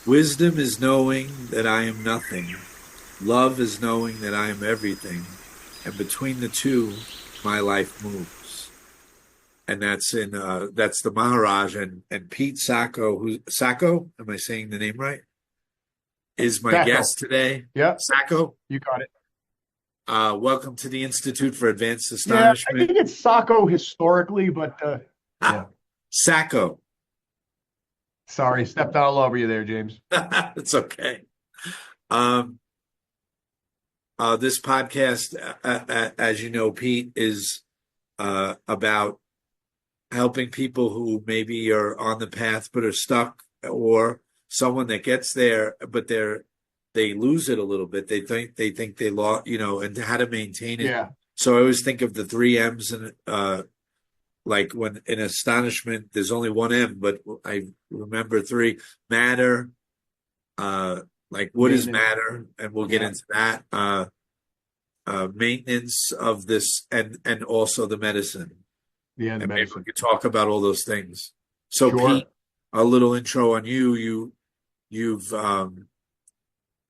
Wisdom is knowing that I am nothing. Love is knowing that I am everything. And between the two, my life moves. And that's the Maharaj and Pete Sacco, who Sacco, am I saying the name right? Is my Sacco. guest today. Yeah, Sacco, you got it. welcome to the Institute for Advanced Yeah, I Astonishment. think it's Sacco historically, but yeah. Ah, Sacco. Sorry, stepped all over you there, James. It's okay. Um, this podcast, as you know, Pete, is about helping people who maybe are on the path but are stuck, or someone that gets there but they lose it a little bit. They think they lost, and how to maintain it. Yeah, So I always think of the three M's, and like when in astonishment, there's only one M, but I remember three: matter, uh, like what is maintenance. matter, and we'll get Yeah, into that. Maintenance of this, and also the medicine, yeah, the and maybe we medicine. could talk about all those things. So, Pete, Sure. a little intro on you. You've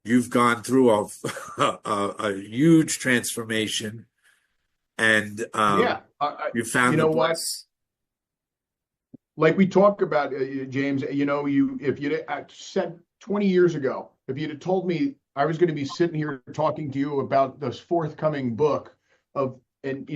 you've gone through a huge transformation, and Yeah, you found you the know what? bliss. Like we talk about, James. You if you said 20 years ago, if you'd have told me I was going to be sitting here talking to you about this forthcoming book of and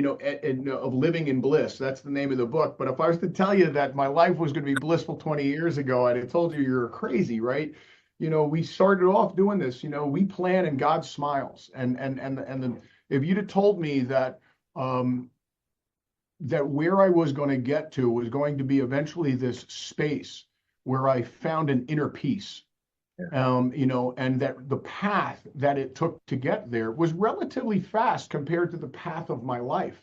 of living in bliss, that's the name of the book. But if I was to tell you that my life was going to be blissful 20 years ago, I'd have told you you're crazy, right? We started off doing this. We plan and God smiles, if you'd have told me um, that where I was going to get to was going to be eventually this space where I found an inner peace, Yeah. and that the path that it took to get there was relatively fast compared to the path of my life.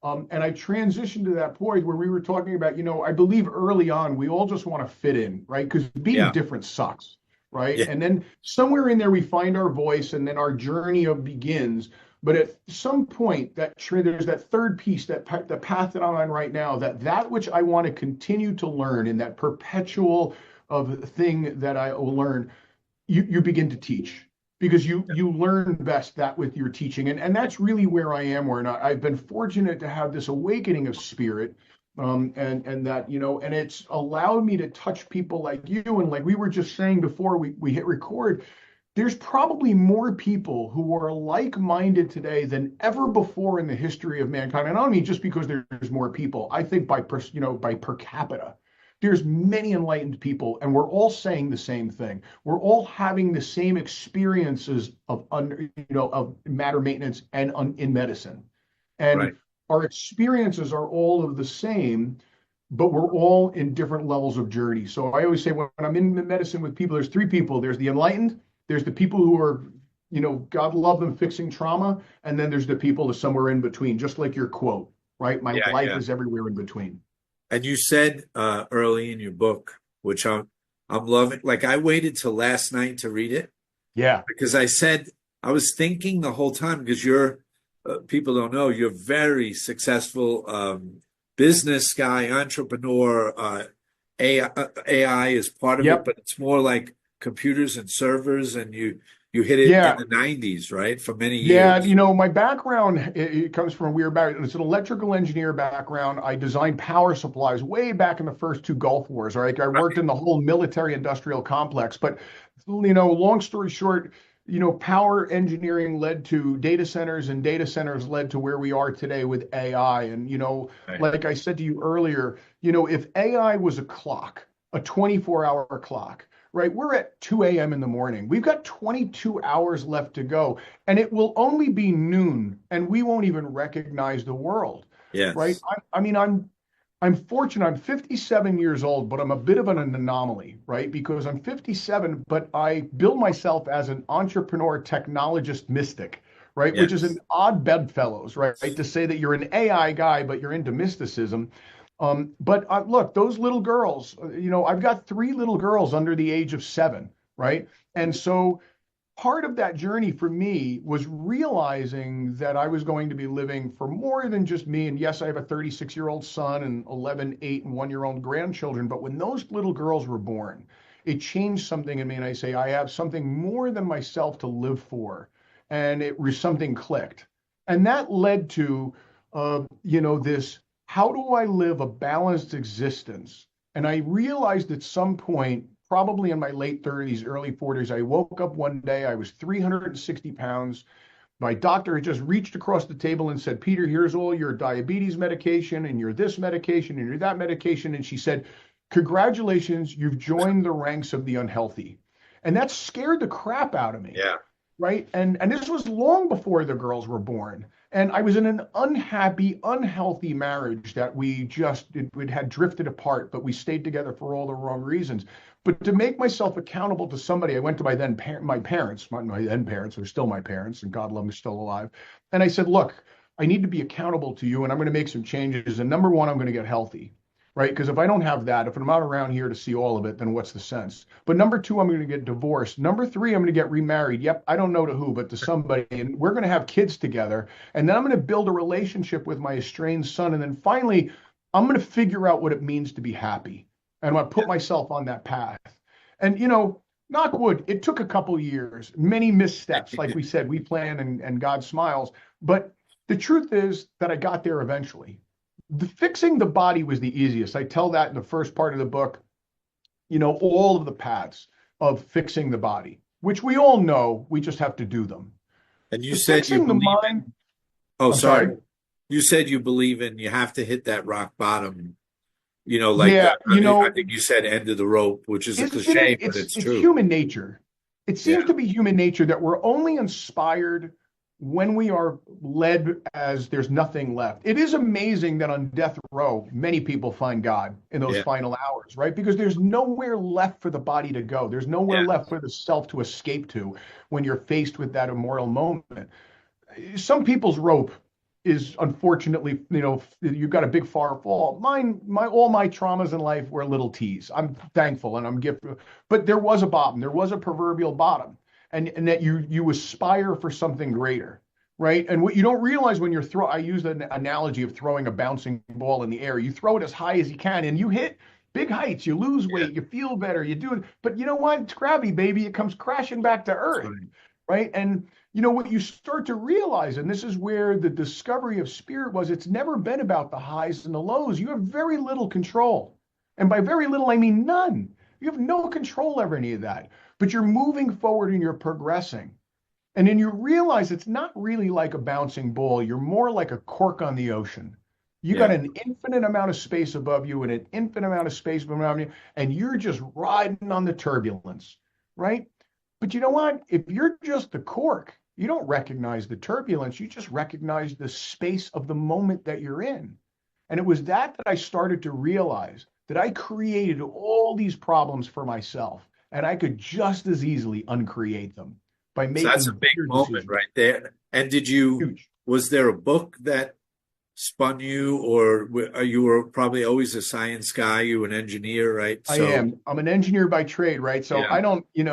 And I transitioned to that point where we were talking about, I believe early on, we all just want to fit in, right? Because being Yeah. different sucks, right? Yeah. And then somewhere in there, we find our voice and then our journey of begins. But at some point, there's that third piece, the path that I'm on right now, that which I want to continue to learn in that perpetual of thing that I will learn, you begin to teach because you learn best that with your teaching, and that's really where I am. Where not, I've been fortunate to have this awakening of spirit, and that and it's allowed me to touch people like you, and like we were just saying before we hit record. There's probably more people who are like-minded today than ever before in the history of mankind. And I don't mean just because there's more people. I think by per capita, there's many enlightened people, and we're all saying the same thing. We're all having the same experiences of matter maintenance and in medicine, Right. and our experiences are all of the same, but we're all in different levels of journey. So I always say when I'm in medicine with people, there's three people. There's the enlightened, there's the people who are, God love them fixing trauma, and then there's the people that's somewhere in between, just like your quote, right? My Yeah. life Yeah. is everywhere in between. And you said early in your book, which I'm loving. Like I waited till last night to read it Yeah. because I said I was thinking the whole time, because you're people don't know, you're very successful business guy, entrepreneur. AI is part of it, Yep. but it's more like computers and servers, and you hit it in Yeah. the 90s, right? For many Yeah, years. my background it comes from a weird background. It's an electrical engineer background. I designed power supplies way back in the first two Gulf Wars. All right, I worked Right. in the whole military industrial complex. But long story short, power engineering led to data centers, and data centers led to where we are today with AI. And Right. like I said to you earlier, if AI was a clock, a 24-hour clock. Right, we're at 2 a.m. in the morning. We've got 22 hours left to go, and it will only be noon, and we won't even recognize the world, right? Yes. I'm fortunate. I'm 57 years old, but I'm a bit of an anomaly, right? Because I'm 57, but I bill myself as an entrepreneur, technologist, mystic, right? Which is an Yes. odd bedfellows, right? To say that you're an AI guy, but you're into mysticism. But look, those little girls, I've got three little girls under the age of 7, right? And so part of that journey for me was realizing that I was going to be living for more than just me. And yes, I have a 36-year-old son and 11, 8, and 1-year-old grandchildren. But when those little girls were born, it changed something in me. And I say, I have something more than myself to live for. And it was something clicked. And that led to, this, how do I live a balanced existence? And I realized at some point, probably in my late 30s, early 40s, I woke up one day, I was 360 pounds. My doctor had just reached across the table and said, Peter, here's all your diabetes medication and your this medication and your that medication. And she said, congratulations, you've joined the ranks of the unhealthy. And that scared the crap out of me. Yeah. Right. And this was long before the girls were born. And I was in an unhappy, unhealthy marriage that it had drifted apart, but we stayed together for all the wrong reasons. But to make myself accountable to somebody, I went to my parents, my then parents, who are still my parents, and God love them, still alive. And I said, look, I need to be accountable to you, and I'm going to make some changes. And number one, I'm going to get healthy, right? Because if I don't have that, if I'm not around here to see all of it, then what's the sense? But number two, I'm going to get divorced. Number three, I'm going to get remarried. Yep, I don't know to who, but to somebody. And we're going to have kids together. And then I'm going to build a relationship with my estranged son. And then finally, I'm going to figure out what it means to be happy. And I'm going to put myself on that path. And, knock wood, it took a couple years, many missteps. Like we said, we plan and God smiles. But the truth is that I got there eventually. Fixing the body was the easiest. I tell that in the first part of the book, all of the paths of fixing the body, which we all know, we just have to do them. And you But said you fixing the believe mind, in, oh, I'm sorry. You said you believe in, you have to hit that rock bottom, yeah, I think you said end of the rope, which is a isn't cliche, it? but It's it's it's true. human nature. It seems Yeah. to be human nature that we're only inspired when we are led as there's nothing left. It is amazing that on death row, many people find God in those Yeah. final hours, right? Because there's nowhere left for the body to go. There's nowhere Yeah. left for the self to escape to when you're faced with that immortal moment. Some people's rope is unfortunately, you've got a big far fall. All my traumas in life were little T's. I'm thankful and I'm grateful, but there was a bottom. There was a proverbial bottom, and that you aspire for something greater, right? And what you don't realize when I use the analogy of throwing a bouncing ball in the air. You throw it as high as you can, and you hit big heights. You lose Yeah. weight. You feel better. You do it, but you know what? It's gravity, baby. It comes crashing back to That's earth, right. right? And what you start to realize, and this is where the discovery of spirit was, it's never been about the highs and the lows. You have very little control. And by very little, I mean none. You have no control over any of that, but you're moving forward and you're progressing. And then you realize it's not really like a bouncing ball. You're more like a cork on the ocean. You got Yeah. an infinite amount of space above you and an infinite amount of space around you, and you're just riding on the turbulence, right? But you know what? If you're just the cork, you don't recognize the turbulence. You just recognize the space of the moment that you're in. And it was that I started to realize that I created all these problems for myself, and I could just as easily uncreate them by So that's a making big better moment decisions. right there. And Huge. was there a book that spun you, or you were probably always a science guy, you were an engineer, right? I So, am. I'm an engineer by trade, right? So yeah, I don't, you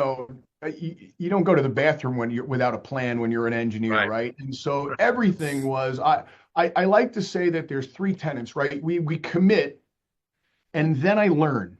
don't go to the bathroom when you're without a plan when you're an engineer, right. right? And so everything was, I like to say that there's three tenets, right? We commit and then I learn,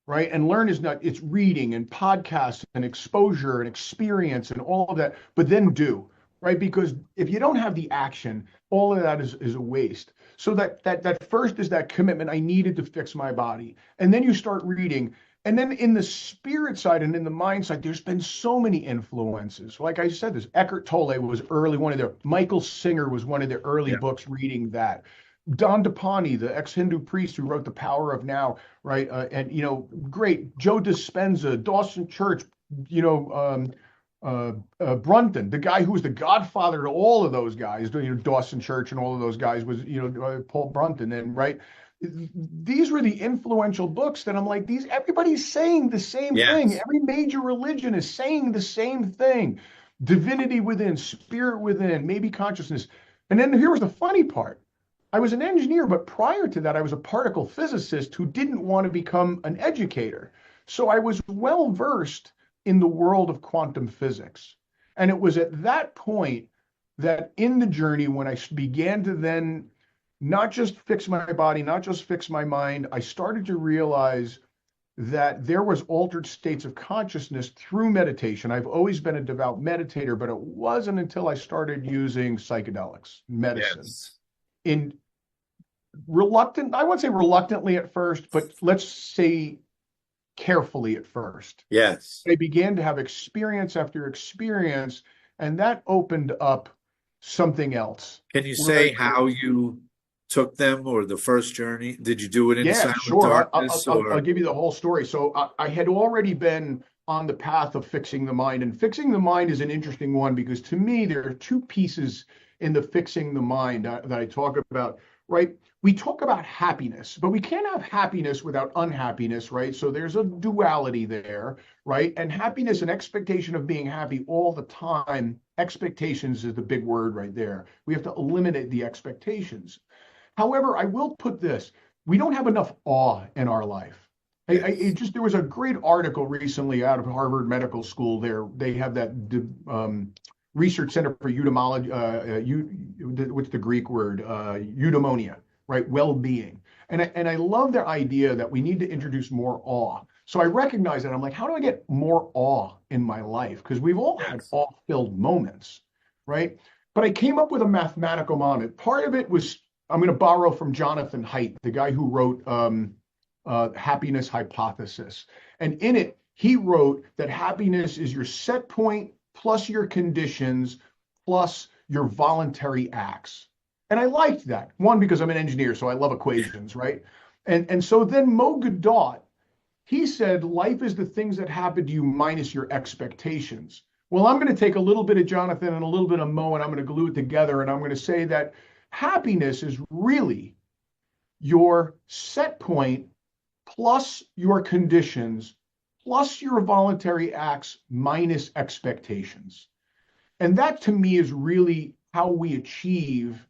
right? And learn is not, it's reading and podcasts and exposure and experience and all of that, but then do, right? Because if you don't have the action, all of that is a waste. So that first is that commitment. I needed to fix my body. And then you start reading. And then in the spirit side and in the mind side, there's been so many influences. Like I said, this Eckhart Tolle was early, Michael Singer was one of the early Yeah. books reading that. Don DePani, the ex-Hindu priest who wrote The Power of Now, right? And great Joe Dispenza, Dawson Church, Brunton, the guy who was the godfather to all of those guys, Dawson Church and all of those guys was, Paul Brunton, and right. These were the influential books that I'm like, everybody's saying the same thing. Yes. Every major religion is saying the same thing. Divinity within, spirit within, maybe consciousness. And then here was the funny part. I was an engineer, but prior to that, I was a particle physicist who didn't want to become an educator. So I was well versed in the world of quantum physics. And it was at that point that in the journey, when I began to then not just fix my body, not just fix my mind, I started to realize that there was altered states of consciousness through meditation. I've always been a devout meditator, but it wasn't until I started using psychedelics, medicine, Yes. in I wouldn't say reluctantly at first, but let's say carefully at first. Yes. I began to have experience after experience, and that opened up something else. Can you Where say how you took them or the first journey? Did you do it in Yeah, silent sure. darkness I'll or? give you the whole story. So I had already been on the path of fixing the mind, and fixing the mind is an interesting one because to me there are two pieces in the fixing the mind that I talk about. Right? We talk about happiness, but we can't have happiness without unhappiness, right? So there's a duality there, right? And happiness and expectation of being happy all the time. Expectations is the big word right there. We have to eliminate the expectations. However, I will put this, we don't have enough awe in our life. Yes. There was a great article recently out of Harvard Medical School there. They have that research center for eudaimology, what's the Greek word? Eudaimonia, right? Well-being. And I love their idea that we need to introduce more awe. So I recognize that. I'm like, how do I get more awe in my life? Because we've all had Yes. awe-filled moments, right? But I came up with a mathematical model. Part of it was, I'm going to borrow from Jonathan Haidt, the guy who wrote Happiness Hypothesis. And in it, he wrote that happiness is your set point plus your conditions plus your voluntary acts. And I liked that. One, because I'm an engineer, so I love equations, right? And so then Mo Godot, he said, life is the things that happen to you minus your expectations. Well, I'm going to take a little bit of Jonathan and a little bit of Mo, and I'm going to glue it together. And I'm going to say that happiness is really your set point plus your conditions plus your voluntary acts minus expectations. And that to me is really how we achieve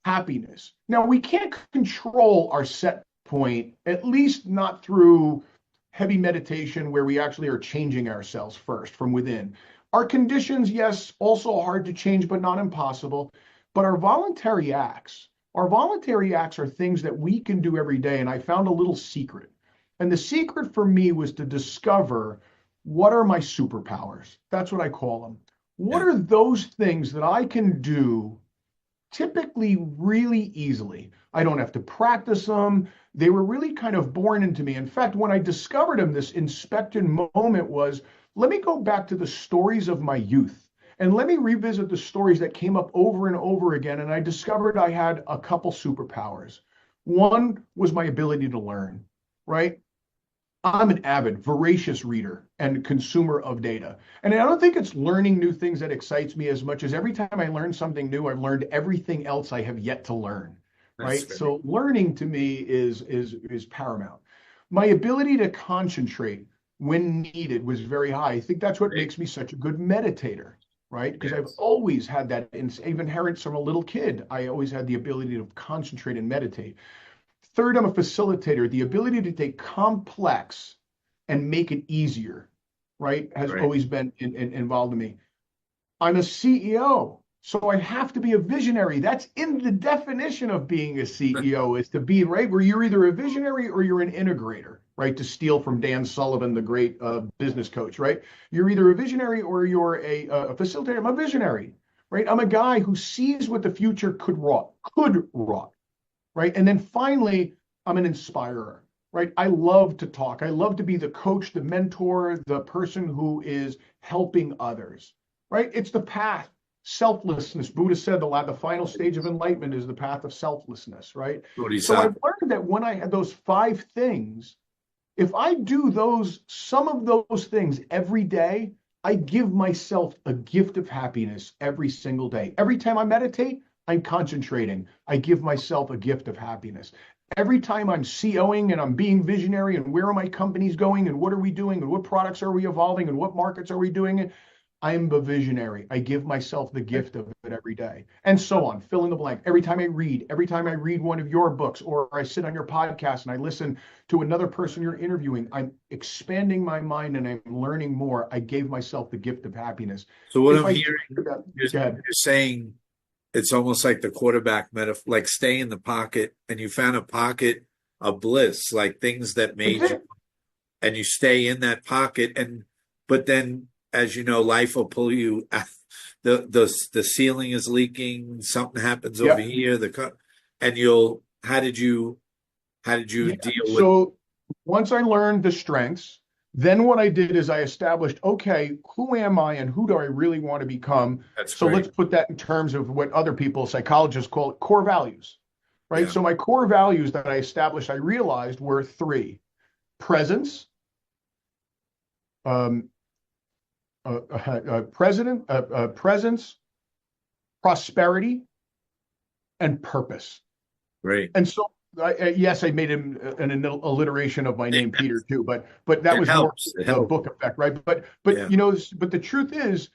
happiness. Now, we can't control our set point, at least not through heavy meditation where we actually are changing ourselves first from within. Our conditions, yes, also hard to change, but not impossible. But our voluntary acts are things that we can do every day. And I found a little secret. And the secret for me was to discover what are my superpowers? That's what I call them. What Yeah. are those things that I can do typically really easily? I don't have to practice them. They were really kind of born into me. In fact, when I discovered them, this inspected moment was, let me go back to the stories of my youth and let me revisit the stories that came up over and over again. And I discovered I had a couple superpowers. One was my ability to learn, right? I'm an avid, voracious reader and consumer of data. And I don't think it's learning new things that excites me as much as every time I learn something new, I've learned everything else I have yet to learn. That's Right. very So learning to me is paramount. My ability to concentrate when needed was very high. I think that's what great. makes me such a good meditator, right? Because I've Yes. always had that inherent from a little kid. I always had the ability to concentrate and meditate. Third, I'm a facilitator. The ability to take complex and make it easier, right, has Right. always been involved in me. I'm a CEO, so I have to be a visionary. That's in the definition of being a CEO is to be, right, where you're either a visionary or you're an integrator, right, to steal from Dan Sullivan, the great business coach, right? You're either a visionary or you're a facilitator. I'm a visionary, right? I'm a guy who sees what the future could rot, right? And then finally, I'm an inspirer, right? I love to talk. I love to be the coach, the mentor, the person who is helping others, right? It's the path, selflessness. Buddha said the final stage of enlightenment is the path of selflessness, right? So I've Bodhisattva. learned that when I had those 5 things, if I do some of those things every day, I give myself a gift of happiness every single day. Every time I meditate, I'm concentrating. I give myself a gift of happiness. Every time I'm COing and I'm being visionary and where are my companies going and what are we doing and what products are we evolving and what markets are we doing it, I'm a visionary. I give myself the gift of it every day. And so on, fill in the blank. Every time I read one of your books or I sit on your podcast and I listen to another person you're interviewing, I'm expanding my mind and I'm learning more. I gave myself the gift of happiness. So what If I'm I hearing, think about, you're go ahead. saying it's almost like the quarterback metaphor, like stay in the pocket, and you found a pocket of bliss, like things that That's made you it. and you stay in that pocket. And but then, as you know, life will pull you. The ceiling is leaking. Something happens over Yeah. here. And you'll. How did you Yeah. deal with? So once I learned the strengths, then what I did is I established, okay, who am I and who do I really want to become? That's So let's great. put that in terms of what other people, psychologists call it core values, right? Yeah, So my core values that I established, I realized were three: presence, um, presence, prosperity, and purpose. great. And so, yes, I made him an alliteration of my name, Peter, too, but that It was more helps. It the helps. book effect, right? But Yeah, you know, but the truth is,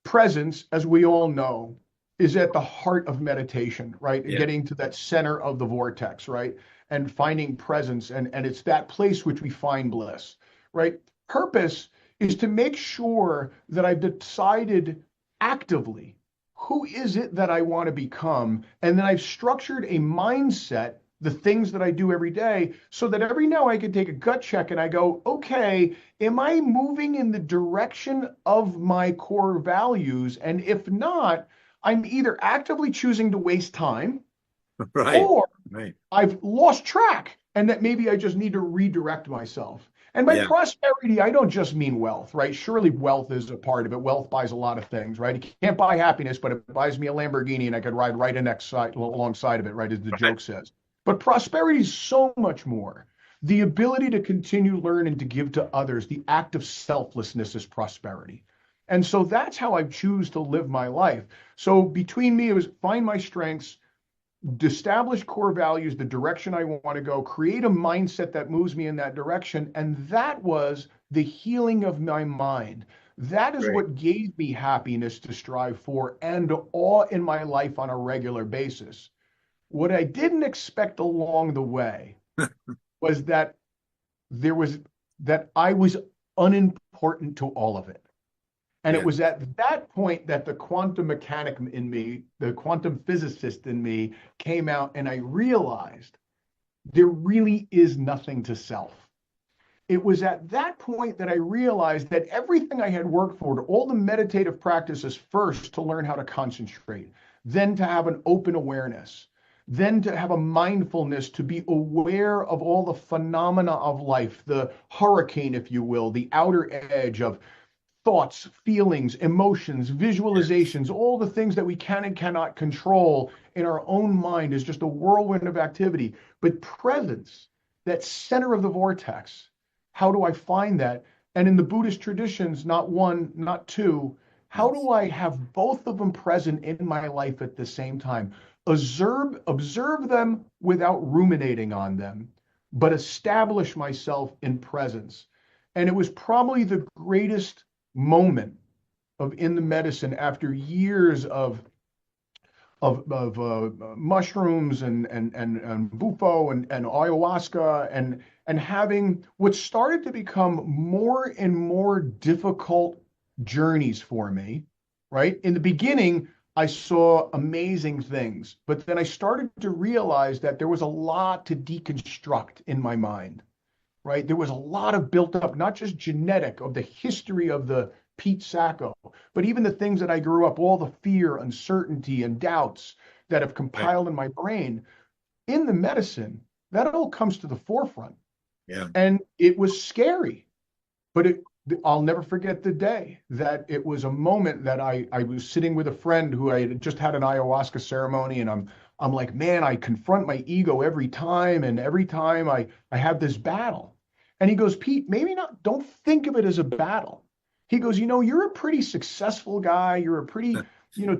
presence, as we all know, is at the heart of meditation, right? yeah, Getting to that center of the vortex, right? And finding presence, and it's that place which we find bliss, right? Purpose is to make sure that I've decided actively who is it that I want to become, and then I've structured a mindset, the things that I do every day, so that every now I can take a gut check and I go, okay, am I moving in the direction of my core values? And if not, I'm either actively choosing to waste time, right, or right. I've lost track and that maybe I just need to redirect myself. And by Yeah, prosperity, I don't just mean wealth, right? Surely wealth is a part of it. Wealth buys a lot of things, right? You can't buy happiness, but it buys me a Lamborghini and I could ride right alongside of it, right? As the right. joke says. But prosperity is so much more. The ability to continue learning to give to others, the act of selflessness is prosperity. And so that's how I choose to live my life. So between me, it was find my strengths, establish core values, the direction I want to go, create a mindset that moves me in that direction. And that was the healing of my mind. That is Great. what gave me happiness to strive for and awe in my life on a regular basis. What I didn't expect along the way was that there was that I was unimportant to all of it. And it Yeah, was at that point that the quantum mechanic in me, the quantum physicist in me came out, and I realized there really is nothing to self. It was at that point that I realized that everything I had worked for, all the meditative practices first to learn how to concentrate, then to have an open awareness, then to have a mindfulness to be aware of all the phenomena of life, the hurricane, if you will, the outer edge of thoughts, feelings, emotions, yes, visualizations, all the things that we can and cannot control in our own mind is just a whirlwind of activity. But presence, that center of the vortex, how do I find that? And in the Buddhist traditions, not one, not two, how yes, do I have both of them present in my life at the same time? Observe them without ruminating on them, but establish myself in presence. And it was probably the greatest moment of in the medicine after years of mushrooms and bufo and ayahuasca and having what started to become more and more difficult journeys for me, right? In the beginning, I saw amazing things, but then I started to realize that there was a lot to deconstruct in my mind, right? There was a lot of built up, not just genetic of the history of the Pete Sacco, but even the things that I grew up, all the fear, uncertainty, and doubts that have right. compiled in my brain. In the medicine, that all comes to the forefront. Yeah, And it was scary, but I'll never forget the day that it was a moment that I was sitting with a friend who I had just had an ayahuasca ceremony, and I'm like, man, I confront my ego every time, and every time I have this battle. And he goes, Pete, maybe not, don't think of it as a battle. He goes, you're a pretty successful guy, you're a pretty,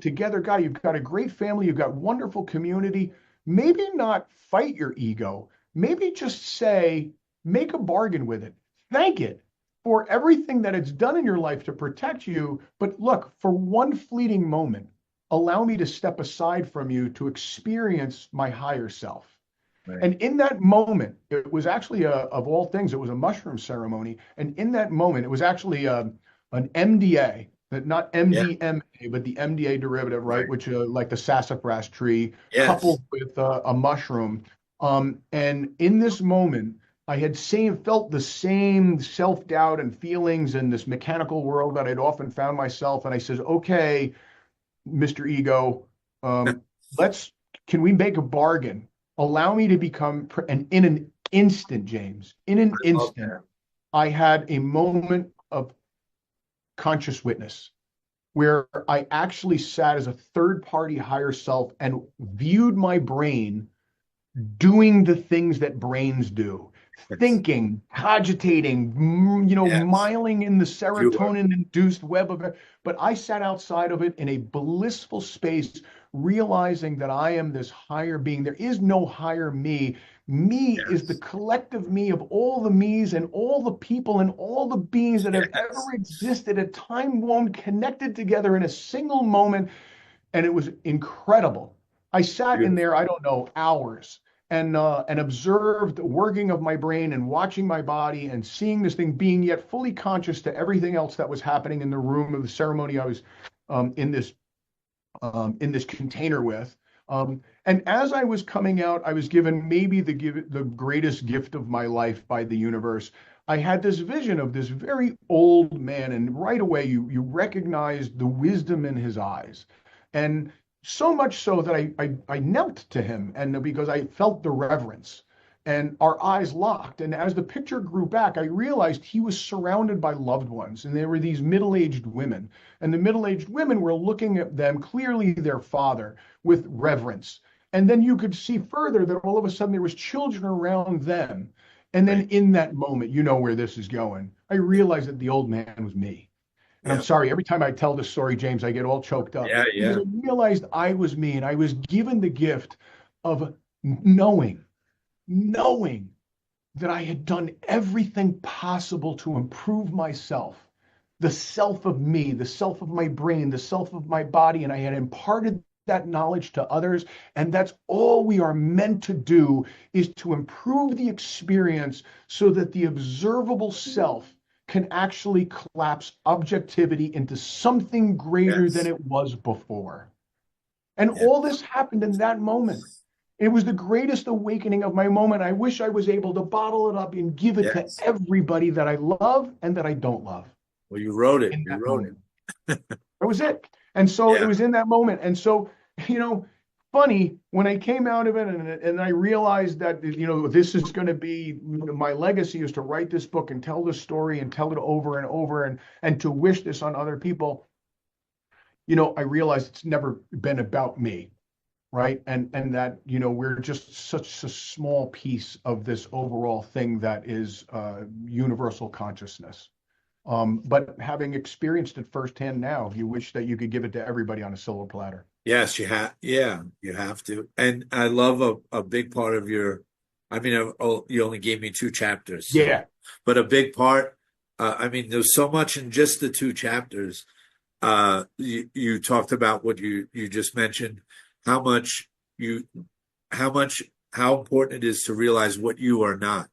together guy, you've got a great family, you've got wonderful community. Maybe not fight your ego, maybe just say, make a bargain with it, thank it for everything that it's done in your life to protect you. But look, for one fleeting moment, allow me to step aside from you to experience my higher self. right. And in that moment, it was actually, of all things, it was a mushroom ceremony. And in that moment, it was actually an MDA, not Yeah, MDMA, but the MDA derivative, right? right. Which, like the sassafras tree, Yes, coupled with a mushroom. And in this moment, I had felt the same self-doubt and feelings in this mechanical world that I'd often found myself. And I says, okay, Mr. Ego, um, let's, can we make a bargain? Allow me to become, and in an instant, James, in an instant, Okay. I had a moment of conscious witness where I actually sat as a third party higher self and viewed my brain doing the things that brains do, Yes. thinking, cogitating, Yes. miling in the You were. serotonin induced web of it. But I sat outside of it in a blissful space, realizing that I am this higher being. There is no higher me. Me is the Yes. collective me of all the me's and all the people and all the beings that have ever Yes. existed at time one, connected together in a single moment, and it was incredible. I sat in there, Beautiful. I don't know, hours, and observed the working of my brain and watching my body and seeing this thing, being yet fully conscious to everything else that was happening in the room of the ceremony I was um, in this in this container with. And as I was coming out, I was given maybe the greatest gift of my life by the universe. I had this vision of this very old man, and right away you recognized the wisdom in his eyes, and so much so that I knelt to him, and because I felt the reverence, and our eyes locked. And as the picture grew back, I realized he was surrounded by loved ones, and there were these middle-aged women, and the middle-aged women were looking at them, clearly their father, with reverence. And then you could see further that all of a sudden there was children around them. And then Right. in that moment, you know where this is going, I realized that the old man was me. And I'm Yeah. sorry, every time I tell this story, James, I get all choked up Yeah. because Yeah. I realized I was me, and I was given the gift of knowing, knowing that I had done everything possible to improve myself, the self of me, the self of my brain, the self of my body, and I had imparted that knowledge to others. And that's all we are meant to do, is to improve the experience so that the observable self can actually collapse objectivity into something greater than Yes. it was before. And all Yes. this happened in that moment. It was the greatest awakening of my moment. I wish I was able to bottle it up and give it to Yes. everybody that I love and that I don't love Well, you wrote it. in You that wrote it. moment. That was it. And so it Yeah. was in that moment. And so, you know, funny, when I came out of it, and I realized that, this is going to be my legacy, is to write this book and tell this story and tell it over and over, and to wish this on other people. I realized it's never been about me, right? And that, we're just such a small piece of this overall thing that is universal consciousness. But having experienced it firsthand now, you wish that you could give it to everybody on a silver platter. Yes, you have. Yeah, you have to. And I love a big part of your. I mean, you only gave me two chapters, so, Yeah, but a big part. I mean, there's so much in just the two chapters. You talked about what you just mentioned, how much you, how much, how important it is to realize what you are not.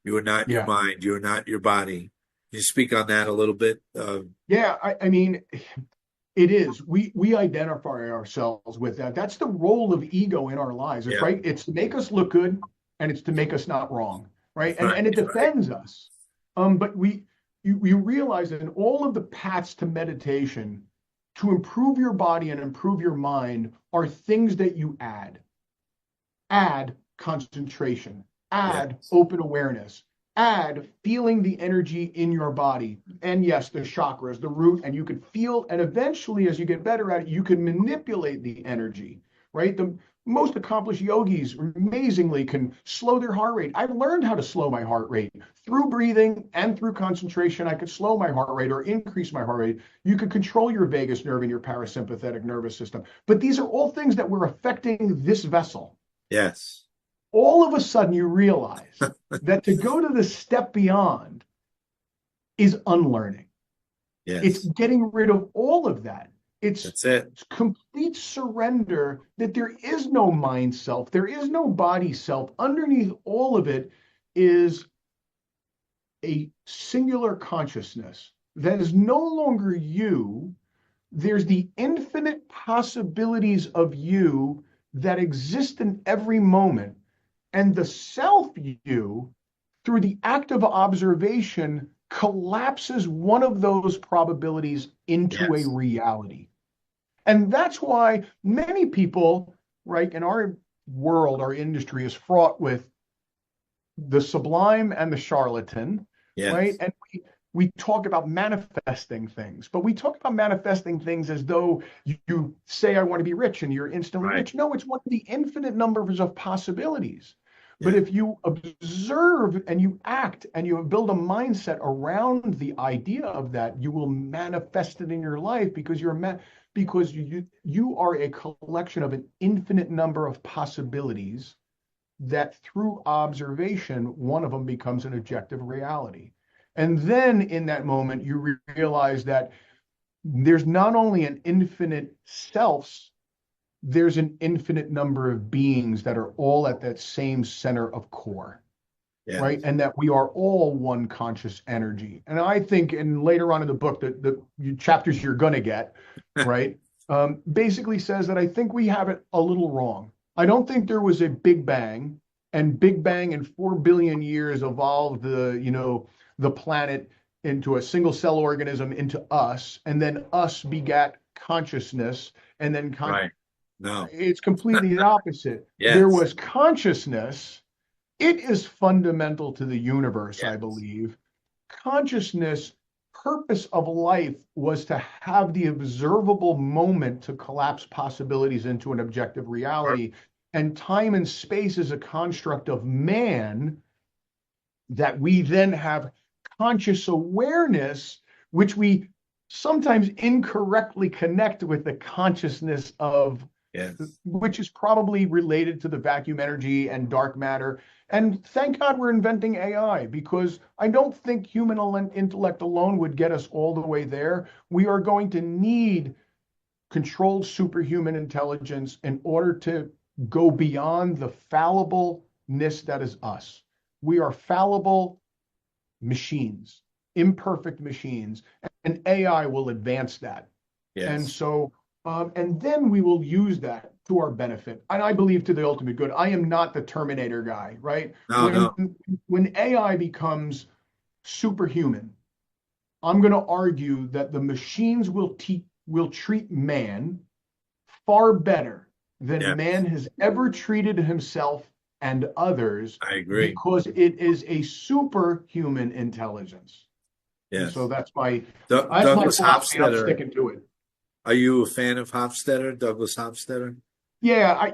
You are not your yeah, mind. You are not your body. Can you speak on that a little bit? yeah. I mean, it is. We identify ourselves with that. That's the role of ego in our lives. It's Yeah, right. It's to make us look good, and it's to make us not wrong, right? And right, and it right. defends us. But you realize that in all of the paths to meditation, to improve your body and improve your mind, are things that you add concentration, add Yes, open awareness, add feeling the energy in your body. And yes, the chakras, the root, and you can feel, and eventually, as you get better at it, you can manipulate the energy, right? The most accomplished yogis amazingly can slow their heart rate. I've learned how to slow my heart rate through breathing and through concentration. I could slow my heart rate or increase my heart rate. You can control your vagus nerve and your parasympathetic nervous system. But these are all things that were affecting this vessel. yes, All of a sudden you realize that to go to the step beyond is unlearning. It's yes. getting rid of all of that. It's That's it. complete surrender that there is no mind self, there is no body self. Underneath all of it is a singular consciousness that is no longer you. There's the infinite possibilities of you that exist in every moment. And the self you through the act of observation, collapses one of those probabilities into a Yes. reality. And that's why many people, right, in our world, our industry is fraught with the sublime and the charlatan, right? Yes. And we talk about manifesting things, but we talk about manifesting things as though you say, I want to be rich, and you're instantly Right. rich. No, it's one of the infinite numbers of possibilities. But Yeah. if you observe and you act and you build a mindset around the idea of that, you will manifest it in your life because because you are a collection of an infinite number of possibilities that through observation, one of them becomes an objective reality. And then in that moment, you realize that there's not only an infinite selves, there's an infinite number of beings that are all at that same center of core, right? Yes. And that we are all one conscious energy. And I think, and later on in the book, that the chapters you're going to get, right, basically says that I think we have it a little wrong. I don't think there was a Big Bang, and Big Bang in 4 billion years evolved the planet into a single cell organism into us, and then us begat consciousness, and then Right. No. it's completely the opposite. There Yes. was consciousness. It is fundamental to the universe, I Yes. believe. Consciousness, purpose of life was to have the observable moment to collapse possibilities into an objective reality. And time and space is a construct of man that we then have conscious awareness, which we sometimes incorrectly connect with the consciousness of, Yes. which is probably related to the vacuum energy and dark matter. And thank God we're inventing AI, because I don't think human intellect alone would get us all the way there. We are going to need controlled superhuman intelligence in order to go beyond the fallibleness that is us. We are fallible machines, imperfect machines, and AI will advance that. And Yes. so, and then we will use that to our benefit. And I believe to the ultimate good. I am not the Terminator guy, right? No, When no. when AI becomes superhuman, I'm going to argue that the machines will treat man far better than Yes. man has ever treated himself and others, I agree. because it is a superhuman intelligence. And so Yes. that's my Douglas philosophy, and I'm Hofstadter. sticking to it. Are you a fan of Hofstadter, Douglas Hofstadter? Yeah,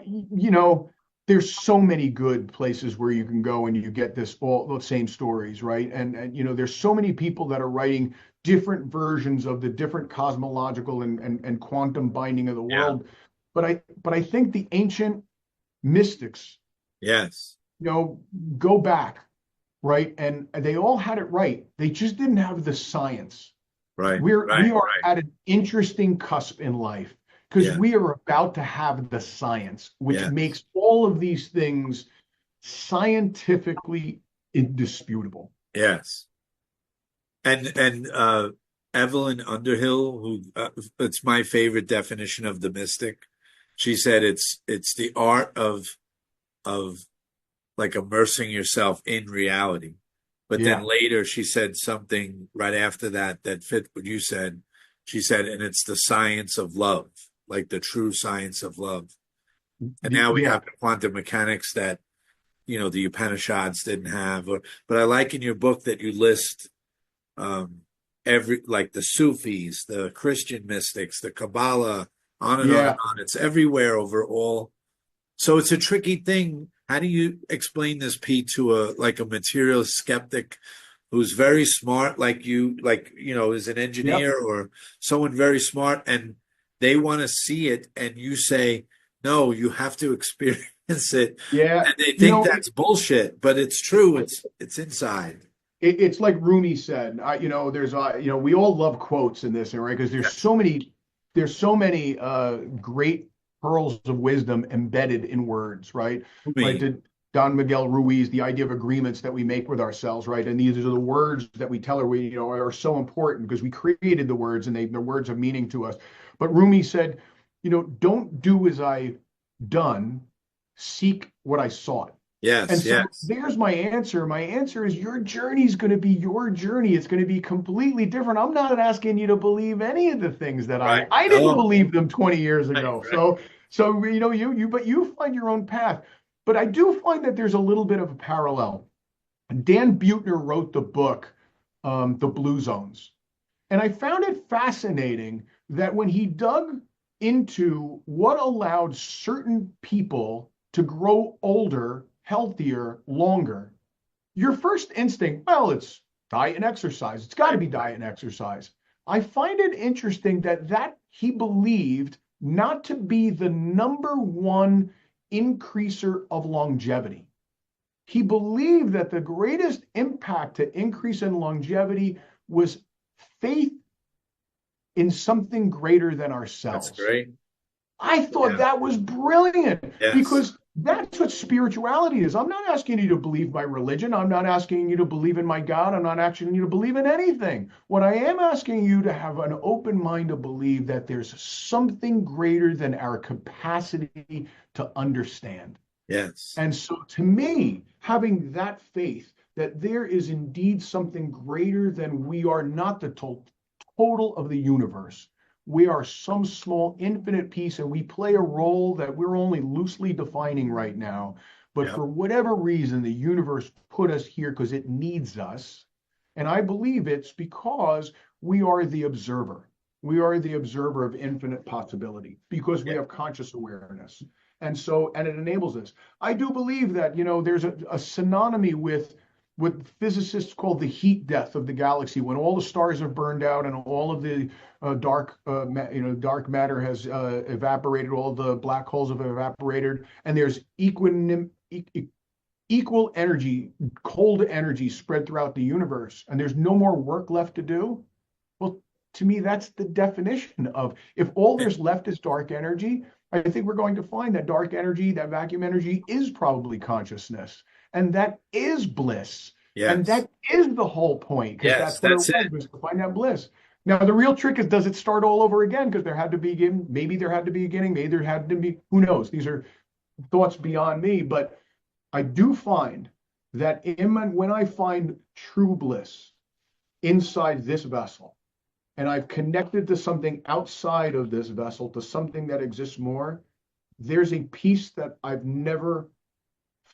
there's so many good places where you can go and you get this all the same stories, right? And there's so many people that are writing different versions of the different cosmological and quantum binding of the Yeah. world. But I think the ancient mystics, Yes. you know, go back, right? And they all had it right. They just didn't have the science. Right. We Right. are Right. at an interesting cusp in life because Yeah. we are about to have the science, which Yes. makes all of these things scientifically indisputable. Yes. And Evelyn Underhill, who it's my favorite definition of the mystic. She said it's the art of like immersing yourself in reality. But then Yeah. later she said something right after that that fit what you said. She said, and it's the science of love, like the true science of love. And now we Yeah. have the quantum mechanics that, the Upanishads didn't have. But I like in your book that you list um, like the Sufis, the Christian mystics, the Kabbalah, on and on and Yeah. on. It's everywhere over all. So it's a tricky thing. How do you explain this, Pete, to a materialist skeptic who's very smart, like you, is an Yep. engineer or someone very smart, and they want to see it, and you say, no, you have to experience it, Yeah. and they You think know, that's bullshit, but it's true. It's inside. it's like Rumi said. There's we all love quotes in this, right? Because Yes. there's so many great pearls of wisdom embedded in words, right? Right. Me. Don Miguel Ruiz, the idea of agreements that we make with ourselves, right? And these are the words that we tell her are so important because we created the words and they're words of meaning to us. But Rumi said, don't do as I've done, seek what I sought. And Yes, so yes. there's my answer. My answer is your journey is going to be your journey. It's going to be completely different. I'm not asking you to believe any of the things that Right. I didn't No. believe them 20 years Right, ago. right. So but you find your own path. But I do find that there's a little bit of a parallel. Dan Buettner wrote the book, The Blue Zones. And I found it fascinating that when he dug into what allowed certain people to grow older, healthier, longer, your first instinct, well, it's diet and exercise. It's got to Right, be right. diet and exercise. I find it interesting that he believed not to be the number one increaser of longevity. He believed that the greatest impact to increase in longevity was faith in something greater than That's ourselves. great. I thought Yeah. that was brilliant Yes. because that's what spirituality is. I'm not asking you to believe my religion. I'm not asking you to believe in my God. I'm not asking you to believe in anything. What I am asking you to have an open mind to believe that there's something greater than our capacity to understand. Yes. And so, to me, having that faith that there is indeed something greater than we are, not the total of the universe. We are some small infinite piece, and we play a role that we're only loosely defining right now. But Yep. for whatever reason, the universe put us here because it needs us. And I believe it's because we are the observer. We are the observer of infinite possibility because we Yeah. have conscious awareness. And it enables us. I do believe that, there's a synonymy with what physicists call the heat death of the galaxy, when all the stars have burned out and all of the dark matter has evaporated, all the black holes have evaporated, and there's equal energy, cold energy spread throughout the universe, and there's no more work left to do. Well, to me, that's the definition of, if all there's left is dark energy, I think we're going to find that dark energy, that vacuum energy, is probably consciousness. And that is bliss. And Yes. that is the whole point, because Yes. that's what it That's it. was to find that bliss. Now, the real trick is, does it start all over again? Because maybe there had to be a beginning, maybe there had to be, who knows? These are thoughts beyond me. But I do find that when I find true bliss inside this vessel, and I've connected to something outside of this vessel, to something that exists more, there's a peace that I've never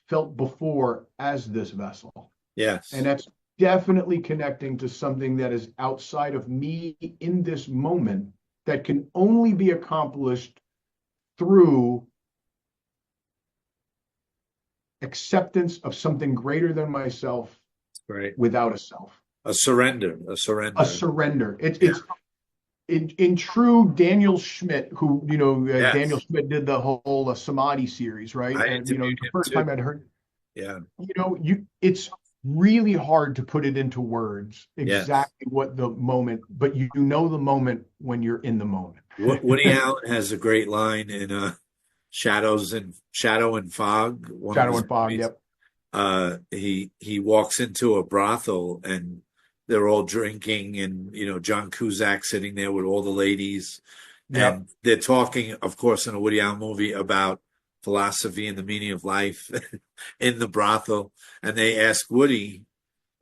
felt before as this vessel. And Yes. that's definitely connecting to something that is outside of me in this moment, that can only be accomplished through acceptance of something greater than myself Great. without a self, A surrender. A a surrender. surrender. It's Yeah. it's in true Daniel Schmidt, who, Daniel Yes. Schmidt did the whole Samadhi series, right? I And interviewed the him first too. time I'd heard, Yeah. it's really hard to put it into words Yes. exactly what the moment, but you know the moment when you're in the moment. Woody Allen has a great line in Shadow and Fog, one of Shadow his and Fog. movies. Yep. He walks into a brothel and they're all drinking, and John Cusack sitting there with all the ladies, Yep. and they're talking, of course, in a Woody Allen movie about philosophy and the meaning of life in the brothel. And they ask Woody,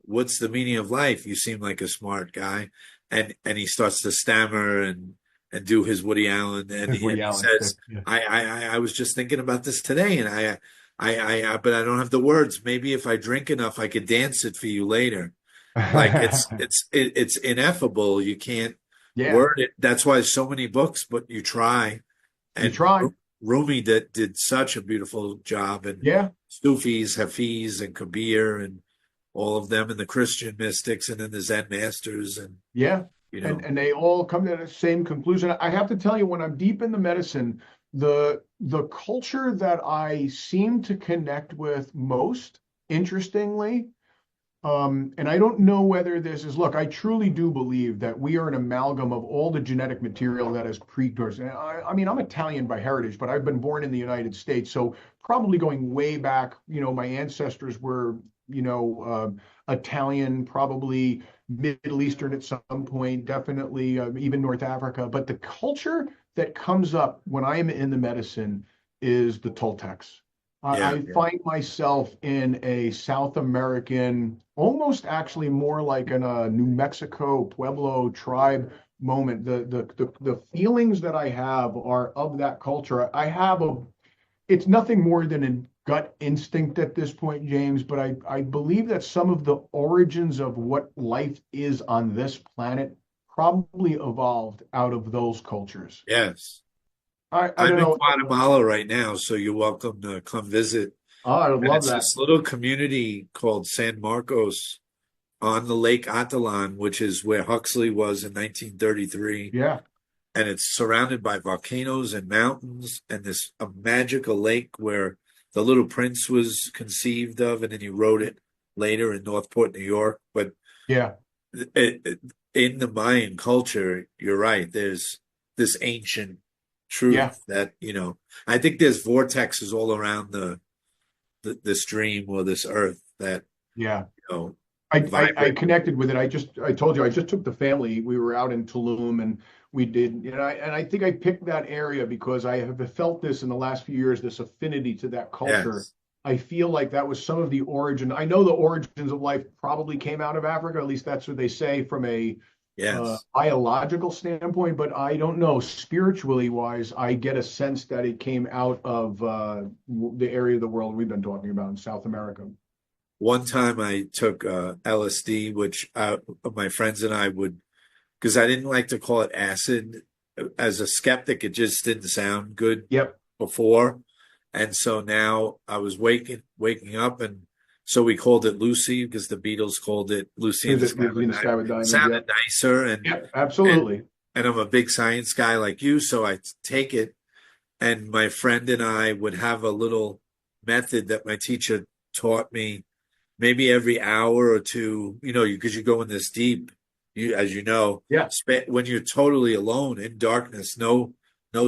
"What's the meaning of life? You seem like a smart guy." And he starts to stammer and do his Woody Allen, and There's he Woody Allen. says, Yeah. I was just thinking about this today, and but I don't have the words. Maybe if I drink enough, I could dance it for you later." Like it's ineffable. You can't Yeah. word it. That's why there's so many books, but you try. You And try. Rumi did such a beautiful job, and Yeah. Sufis, Hafiz, and Kabir, and all of them, and the Christian mystics, and then the Zen masters, and Yeah. you And know, and they all come to the same conclusion. I have to tell you, when I'm deep in the medicine, the culture that I seem to connect with most, interestingly, and I don't know whether this is, look, I truly do believe that we are an amalgam of all the genetic material that is precursor. And I mean, I'm Italian by heritage, but I've been born in the United States. So probably going way back, my ancestors were, Italian, probably Middle Eastern at some point, definitely even North Africa. But the culture that comes up when I am in the medicine is the Toltecs. Yeah, I yeah, find myself in a South American, almost actually more like in a New Mexico Pueblo tribe moment. The feelings that I have are of that culture. I have a it's nothing more than a gut instinct at this point, James, but I believe that some of the origins of what life is on this planet probably evolved out of those cultures. yes. I I'm don't in know. Guatemala right now, so you're welcome to come visit. Oh, I would And love it's that. this little community called San Marcos on the Lake Atalan, which is where Huxley was in 1933. Yeah, And it's surrounded by volcanoes and mountains and this a magical lake where the Little Prince was conceived of, and then he wrote it later in Northport, New York. But yeah, in the Mayan culture, you're right. There's this ancient yeah, truth that, I think there's vortexes all around this dream or this earth that, yeah. you know, I vibrate. connected with it. I told you I just took the family. We were out in Tulum and we did, and I think I picked that area because I have felt this in the last few years, this affinity to that culture. Yes, I feel like that was some of the origin. I know the origins of life probably came out of Africa. At least that's what they say from a yes. biological standpoint. But I don't know. Spiritually wise, I get a sense that it came out of the area of the world we've been talking about in South America. One time I took LSD, which my friends and I would, because I didn't like to call it acid. As a skeptic, it just didn't sound good Yep. before. And so now I was waking up, and so we called it Lucy because the Beatles called it Lucy in Is the it Sky Lucy with in the Sky Diamonds. with It Diamonds? sounded Yep. nicer, and Yep. and Absolutely. and I'm a big science guy like you, so I take it. And my friend and I would have a little method that my teacher taught me maybe every hour or two, because you go in this deep, as you know, Yeah. when you're totally alone in darkness, no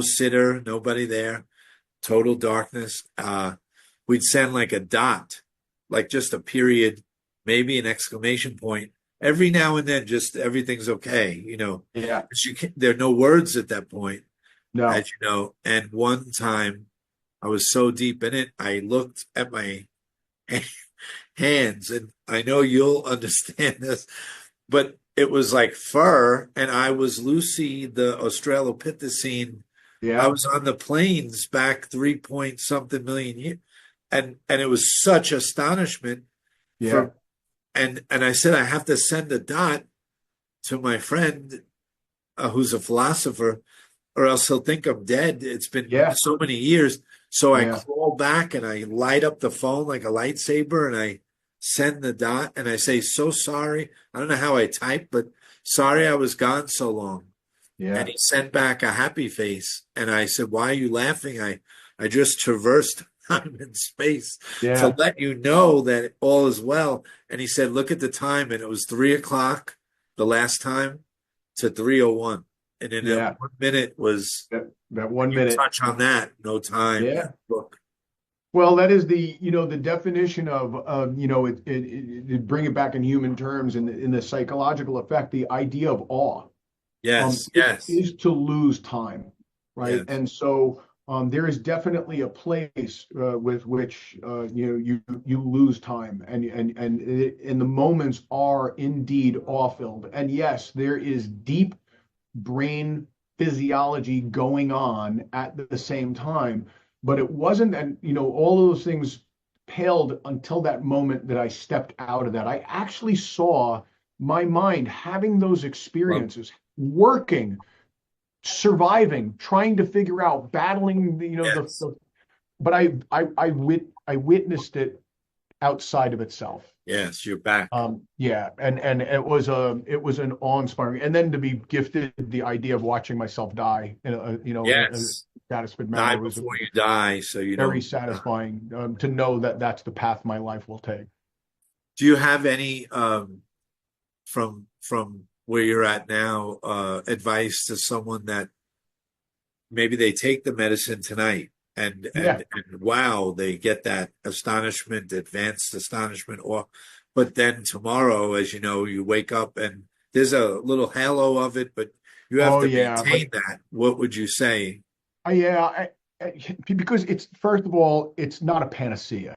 sitter, nobody there, total darkness. We'd send like a dot, like just a period, maybe an exclamation point. Every now and then, just everything's okay, 'cause there are no words at that point, as No. you know. And one time I was so deep in it, I looked at my hands, and I know you'll understand this, but it was like fur, and I was Lucy, the Australopithecine. I Yeah. was on the plains back 3 point something million years, and it was such astonishment Yeah. for, and I said I have to send a dot to my friend, who's a philosopher, or else he'll think I'm dead. It's been Yeah. so many years. So I Yeah. crawl back and I light up the phone like a lightsaber, and I send the dot and I say, "So sorry. I don't know how I type, but sorry I was gone so long." And Yeah. he sent back a happy face. And I said, "Why are you laughing? I just traversed time and space to Yeah. let you know that all is well." And he said, "Look at the time." And it was 3 o'clock the last time to 3:01. And then that Yeah. 1 minute was, That when one you minute. touch on that, no time in Yeah. the book. Well, that is the definition of, bring it back in human terms in the psychological effect, the idea of awe. Yes, It yes, is to lose time, right? yes, And so there is definitely a place with which you lose time, and the moments are indeed awe-filled. And yes, there is deep brain physiology going on at the same time, but it wasn't, and all of those things paled until that moment that I stepped out of that. I actually saw my mind having those love, experiences, working, surviving, trying to figure out, battling yes, but I witnessed it outside of itself. yes. You're back. Yeah, and it was an awe-inspiring, and then to be gifted the idea of watching myself die in a Yes, satisfied die manner was before you die, so you very don't die. satisfying to know that that's the path my life will take. Do you have any from where you're at now, advice to someone that maybe they take the medicine tonight, and Yeah, wow, they get that astonishment, advanced astonishment, but then tomorrow, as you know, you wake up and there's a little halo of it, but you have oh to yeah, but maintain that. What would you say? yeah, because it's, first of all, it's not a panacea,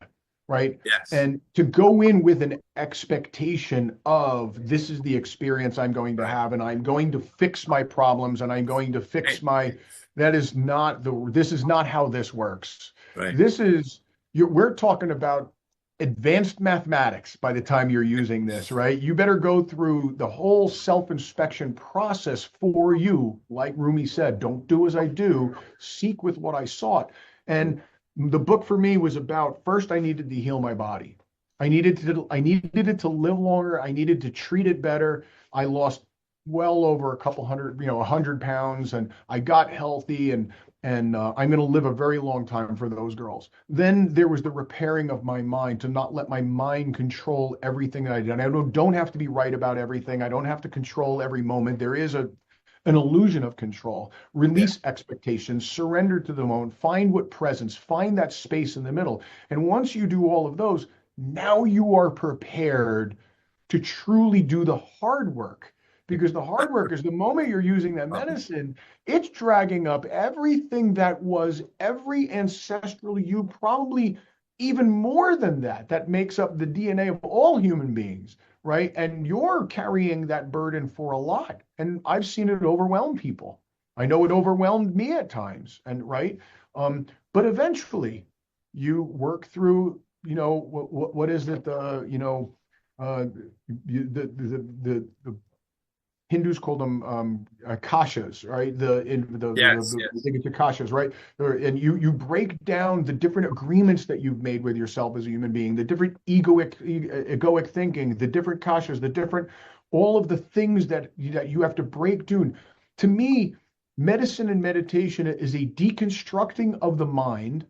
right? Yes. And to go in with an expectation of this is the experience I'm going to Right. have, and I'm going to fix my problems, and I'm going to fix Right. my, that is not the, this is not how this works. Right. This is, we're talking about advanced mathematics by the time you're using this, right? You better go through the whole self-inspection process for you. Like Rumi said, don't do as I do, seek with what I sought. And the book for me was about, first I needed to heal my body. I needed it to live longer. I needed to treat it better. I lost well over a couple hundred, 100 pounds, and I got healthy, and I'm going to live a very long time for those girls. Then there was the repairing of my mind, to not let my mind control everything that I did. I don't have to be right about everything. I don't have to control every moment. There is an illusion of control. Yeah. Release expectations, surrender to the moment, find what presence, find that space in the middle. And once you do all of those, now you are prepared to truly do the hard work. Because the hard work is the moment you're using that medicine, it's dragging up everything that was every ancestral you, probably even more than that, that makes up the DNA of all human beings, right? And you're carrying that burden for a lot. And I've seen it overwhelm people. I know it overwhelmed me at times, and right. But eventually you work through, what is it? The Hindus call them kashas, right? Yes. I Yes. think it's the kashas, right? And you break down the different agreements that you've made with yourself as a human being, the different egoic thinking, the different kashas, the different, all of the things that you have to break down. To me, medicine and meditation is a deconstructing of the mind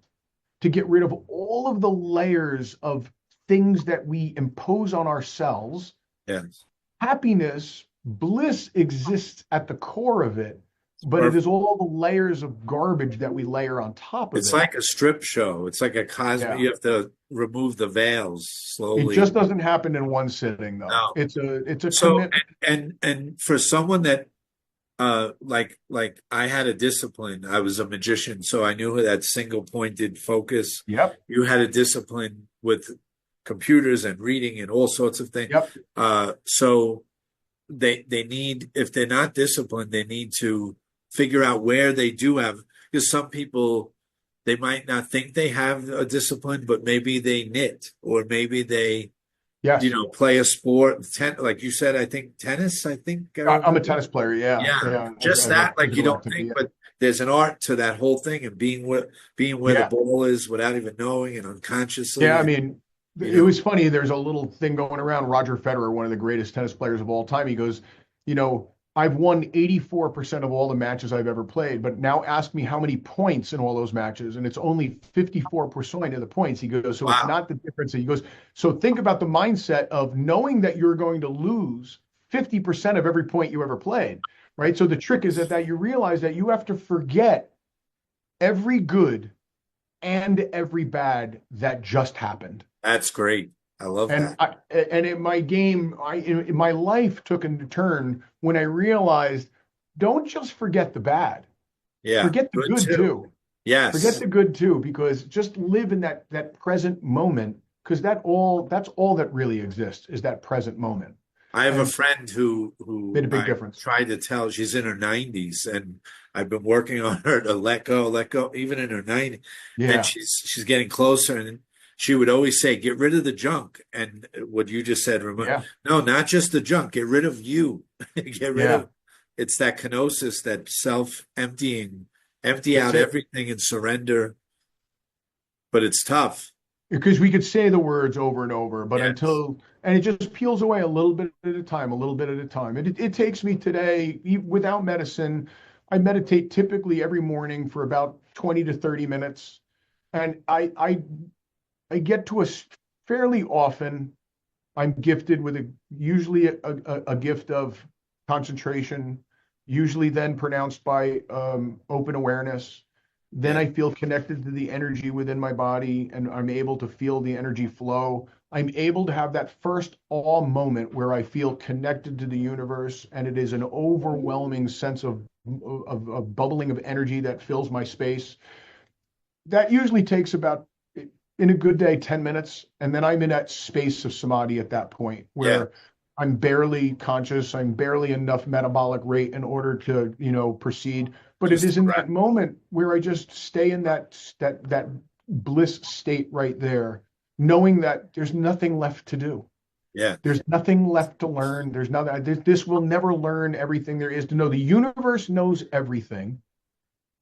to get rid of all of the layers of things that we impose on ourselves. Yes. Happiness, bliss exists at the core of it, but it Perfect. is all the layers of garbage that we layer on top of It's it. like a strip show. It's like a cosmic. Yeah. You have to remove the veils It slowly. just doesn't happen in one sitting though. No. It's a So commitment. and for someone that like I had a discipline. I was a magician, so I knew that single pointed focus. Yep. You had a discipline with computers and reading and all sorts of things. Yep. So they need, if they're not disciplined, they need to figure out where they do have, because some people, they might not think they have a discipline, but maybe they knit, or maybe they Yes. play a sport, like you said, I think tennis, I think I I'm a remember. tennis player. Yeah. Yeah, Yeah. just As a that, like you physical don't activity. think, Yeah. but there's an art to that whole thing, and being where the Yeah. ball is without even knowing, and Yeah. unconsciously, I and mean, you it know, was funny. There's a little thing going around. Roger Federer, one of the greatest tennis players of all time, he goes, I've won 84% of all the matches I've ever played, but now ask me how many points in all those matches, and it's only 54% of the points. He goes, so it's wow, not the difference. He goes, so think about the mindset of knowing that you're going to lose 50% of every point you ever played, right? So the trick is that you realize that you have to forget every good and every bad that just happened. that's great. I love And that. in my game, in my life took a turn when I realized, don't just forget the bad, Yeah, forget the good good too. too. Forget Yes. the good too, because just live in that present moment, because that's all that really exists, is that present moment. I have a And friend made who a big I difference. tried to tell, she's in her 90s, and I've been working on her to let go, even in her 90s. And Yeah, she's getting closer, and she would always say, get rid of the junk. And what you just said, yeah, no, not just the junk, get rid of you. Get rid yeah. of, it's that kenosis, that self-emptying, empty That's out it. everything and surrender. But it's tough. Because we could say the words over and over, but Yes. and it just peels away a little bit at a time, a little bit at a time. It takes me today, without medicine, I meditate typically every morning for about 20 to 30 minutes. And I get to fairly often, I'm gifted with usually a gift of concentration, usually then pronounced by open awareness. Then Yeah. I feel connected to the energy within my body, and I'm able to feel the energy flow. I'm able to have that first awe moment where I feel connected to the universe, and it is an overwhelming sense of bubbling of energy that fills my space. that usually takes about, in a good day, 10 minutes. And then I'm in that space of samadhi at that point Yeah. where I'm barely conscious. I'm barely enough metabolic rate in order to, proceed. But it Just the is in breath. that moment where I just stay in that bliss state right there, knowing that there's nothing left to do. Yeah. There's nothing left to learn. There's nothing. This will never learn everything there is to know. The universe knows everything.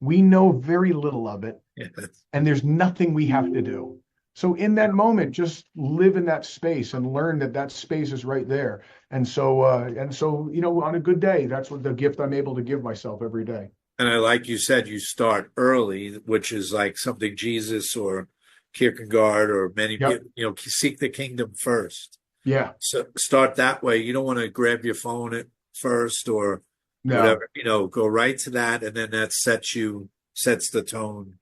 We know very little of it, Yeah. and there's nothing we have to do. So in that moment, just live in that space and learn that that space is right there. And so, on a good day, that's what the gift I'm able to give myself every day. And I like you said, you start early, which is like something Jesus or Kierkegaard or many Yep. people, seek the kingdom first. Yeah. So start that way. You don't want to grab your phone at first or No. whatever, go right to that. And then that sets the tone.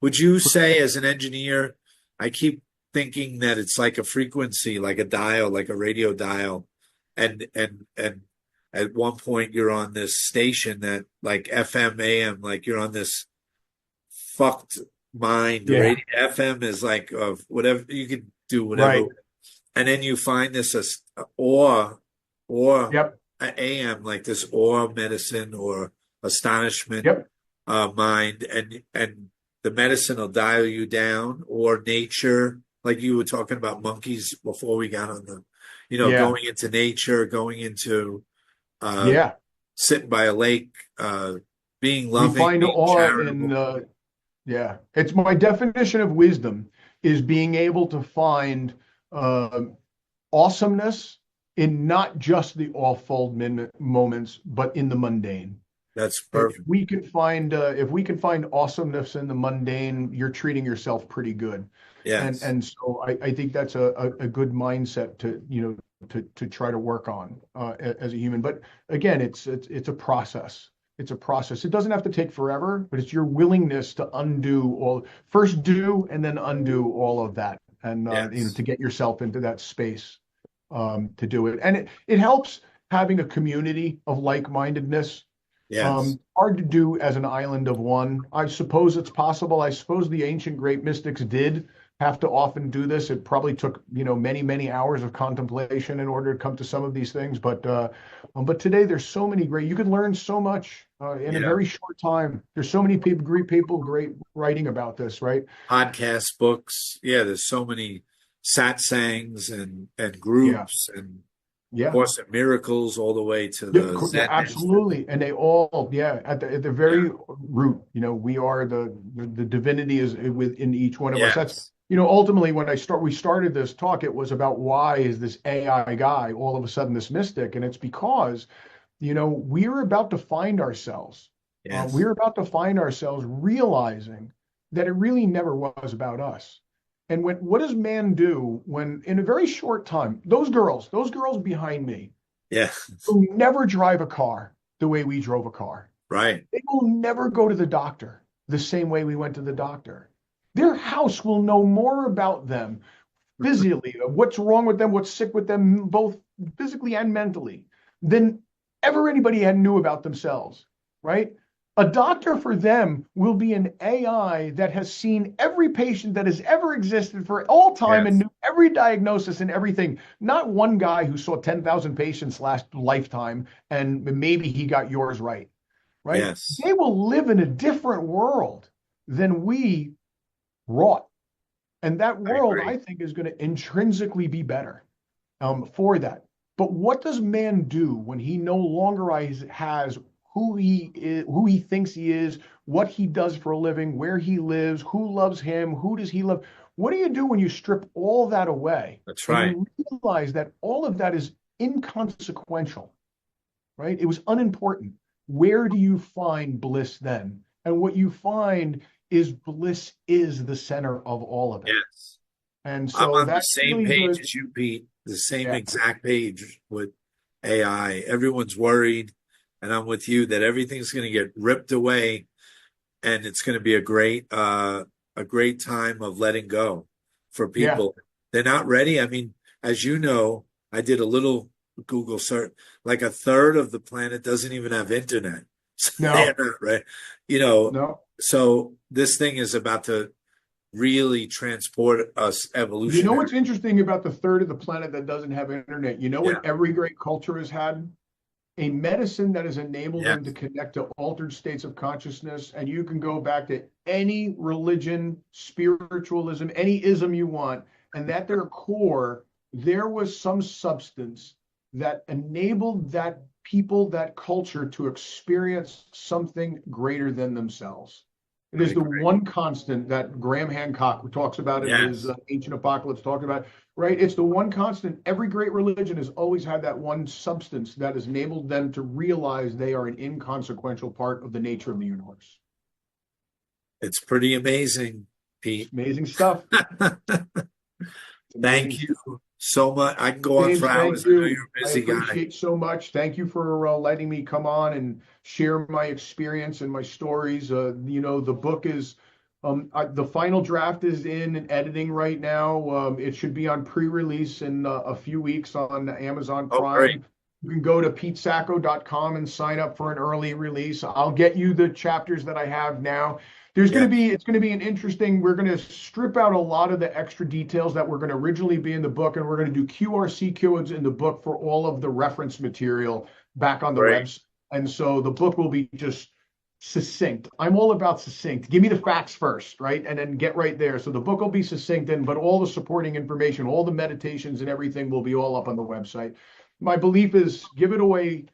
Would you say as an engineer, I keep thinking that it's like a frequency, like a dial, like a radio dial. And at one point you're on this station that like FM, AM, like you're on this fucked mind. Yeah. Radio FM is like of whatever you can do, whatever. Right. And then you find this or Yep. AM, like this awe medicine or astonishment Yep. mind, and the medicine will dial you down, or nature, like you were talking about monkeys before we got on Yeah. going into nature, going into uh, Yeah. sitting by a lake, being We loving, find being awe in, charitable. yeah. It's my definition of wisdom is being able to find uh, awesomeness in not just the awful moments, but in the mundane. That's If perfect. we can find awesomeness in the mundane, you're treating yourself pretty good. And Yes. and so I think that's a good mindset to to try to work on as a human. But again, it's a process. It's a process. It doesn't have to take forever, but it's your willingness to first do and then undo all of that, and Yes. to get yourself into that space to do it. And it helps having a community of like-mindedness. Yes. Hard to do as an island of one. I suppose it's possible. I suppose the ancient great mystics did have to often do this. It probably took, many, many hours of contemplation in order to come to some of these things. But today there's so many great. You can learn so much in a Yeah. very short time. There's so many people, great writing about this, right? Podcast, books. Yeah, there's so many satsangs and Yeah, groups and yeah. Course in Miracles all the way to Yeah, the yeah, Zen Master. absolutely. And they all, yeah, at the Yeah. very root, we are the divinity is within each one of us. That's, Yes. ultimately when we started this talk, it was about why is this AI guy all of a sudden this mystic? And it's because, we're about to find ourselves. Yes. We're about to find ourselves realizing that it really never was about us. And what does man do when in a very short time, those girls behind me, Yes. will never drive a car the way we drove a car. Right. They will never go to the doctor the same way we went to the doctor. Their house will know more about them physically, what's wrong with them, what's sick with them, both physically and mentally, than ever anybody had knew about themselves, right? A doctor for them will be an AI that has seen every patient that has ever existed for all time and Yes. knew every diagnosis and everything. Not one guy who saw 10,000 patients last lifetime and maybe he got yours right? Yes. They will live in a different world than we wrought. And that I world, agree. I think, is going to intrinsically be better for that. But what does man do when he no longer has who he is, who he thinks he is, what he does for a living, where he lives, who loves him, who does he love? What do you do when you strip all that away That's and right. you realize that all of that is inconsequential, right? It was unimportant. Where do you find bliss then? And what you find is bliss is the center of all of it. Yes. And I'm so on the that's same really page the, as you, Pete, the same yeah, exact page with AI. Everyone's worried, and I'm with you that everything's going to get ripped away, and it's going to be a great time of letting go for yeah, people. They're not ready. I mean, as you know, I did a little Google search. Like a third of the planet doesn't even have internet. So they're no, not right. You know, no. So this thing is about to really transport us You know evolutionary. what's interesting about the third of the planet that doesn't have internet? You know Yeah. what every great culture has had? A medicine that has enabled Yeah. them to connect to altered states of consciousness. And you can go back to any religion, spiritualism, any ism you want, and at their core, there was some substance that enabled that people, that culture to experience something greater than themselves. It I is the agree. one constant that Graham Hancock talks about in his Yes. Ancient Apocalypse, talking about, right? It's the one constant. Every great religion has always had that one substance that has enabled them to realize they are an inconsequential part of the nature of the universe. It's pretty amazing, It's Pete. amazing stuff. It's amazing Thank you stuff. so much. I can go on James, for thank hours. I know you. you're a I busy guy. appreciate so much. Thank you for letting me come on and share my experience and my stories. The book is, the final draft is in editing right now. It should be on pre-release in a few weeks on Amazon Oh, great. Prime. You can go to petesacco.com and sign up for an early release. I'll get you the chapters that I have now. Yeah. It's going to be an interesting, we're going to strip out a lot of the extra details that were going to originally be in the book, and we're going to do QRC codes in the book for all of the reference material back on the Great. website. And so the book will be just succinct. I'm all about succinct. Give me the facts first, right? And then get right there. So the book will be succinct, but all the supporting information, all the meditations and everything will be all up on the website. My belief is give it away,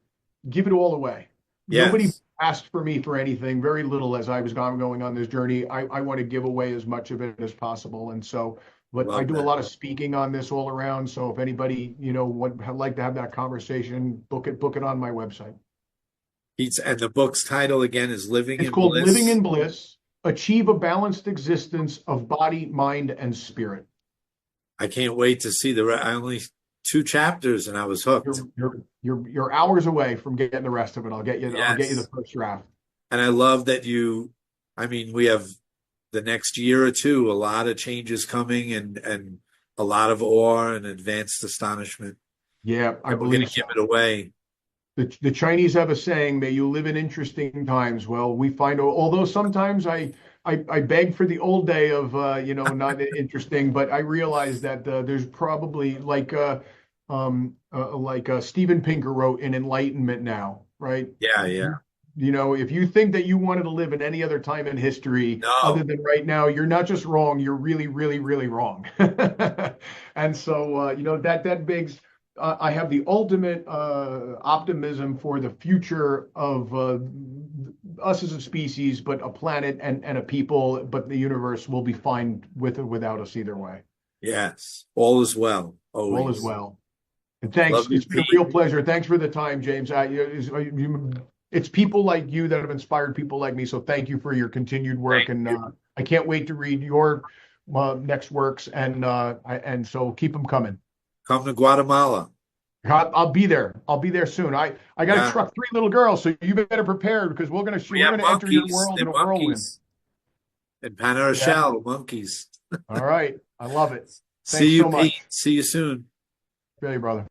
give it all away. Nobody Yes. asked for me for anything, very little as I was going on this journey. I want to give away as much of it as possible. And so, but I Love do a that. lot of speaking on this all around. So if anybody, would like to have that conversation, book it on my website. Pete's, and the book's title again is Living It's in called Living Bliss. in Bliss, Achieve a Balanced Existence of Body, Mind, and Spirit. I can't wait to see I only 2 chapters and I was hooked. You're hours away from getting the rest of it. I'll get you the Yes. first draft. And I love that I mean, we have the next year or two, a lot of changes coming and a lot of awe and advanced astonishment. Yeah, I And we're going believe to so. give it away. The Chinese have a saying, may you live in interesting times. Well, we find, although sometimes I beg for the old day of, not interesting, but I realize that there's probably like Steven Pinker wrote in Enlightenment Now, right? Yeah, yeah. If you think that you wanted to live in any other time in history other No. than right now, you're not just wrong, you're really, really, really wrong. And so, that begs, I have the ultimate optimism for the future of us as a species, but a planet and a people, but the universe will be fine with or without us either way. Yes. All is well, All is always. well. And thanks. Love you, It's been a Pete. real pleasure. Thanks for the time, James. It's people like you that have inspired people like me. So thank you for your continued work. Thank And you. I can't wait to read your next works. And so keep them coming. Come to Guatemala. I'll be there. I'll be there soon. I got to Yeah. truck 3 little girls, so you better prepare because We we're have gonna enter your monkeys. world in They're a whirlwind. monkeys. In Panama Yeah. Shell, monkeys. All right. I love it. See Thanks you, so Pete. much. See you soon. Okay, brother.